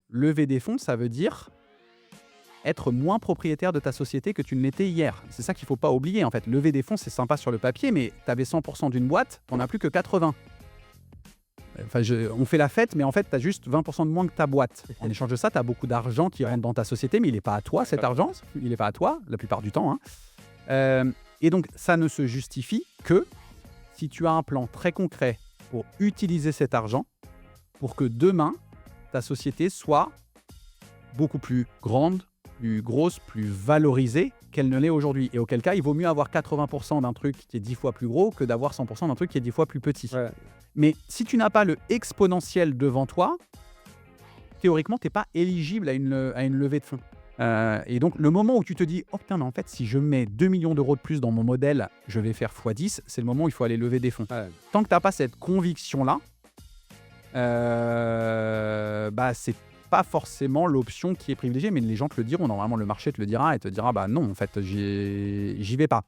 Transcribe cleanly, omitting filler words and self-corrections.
lever des fonds, ça veut dire être moins propriétaire de ta société que tu ne l'étais hier. C'est ça qu'il ne faut pas oublier, en fait. Lever des fonds, c'est sympa sur le papier, mais tu avais 100% d'une boîte, tu n'en as plus que 80. Enfin, on fait la fête, mais en fait, tu as juste 20% de moins que ta boîte. En échange de ça, tu as beaucoup d'argent qui rentre dans ta société, mais il n'est pas à toi, cet argent. Il n'est pas à toi, la plupart du temps, hein. Et donc, ça ne se justifie que si tu as un plan très concret pour utiliser cet argent pour que demain, ta société soit beaucoup plus grande, plus grosse, plus valorisée qu'elle ne l'est aujourd'hui. Et auquel cas, il vaut mieux avoir 80% d'un truc qui est 10 fois plus gros que d'avoir 100% d'un truc qui est 10 fois plus petit. Ouais. Mais si tu n'as pas le exponentiel devant toi, théoriquement, tu n'es pas éligible à une levée de fonds. Et donc, le moment où tu te dis « Oh putain, mais en fait, si je mets 2 millions d'euros de plus dans mon modèle, je vais faire x10 », c'est le moment où il faut aller lever des fonds. Ouais. Tant que tu n'as pas cette conviction-là, c'est pas forcément l'option qui est privilégiée, mais les gens te le diront. Normalement, le marché te le dira et te dira « Bah non, en fait, j'y vais pas ».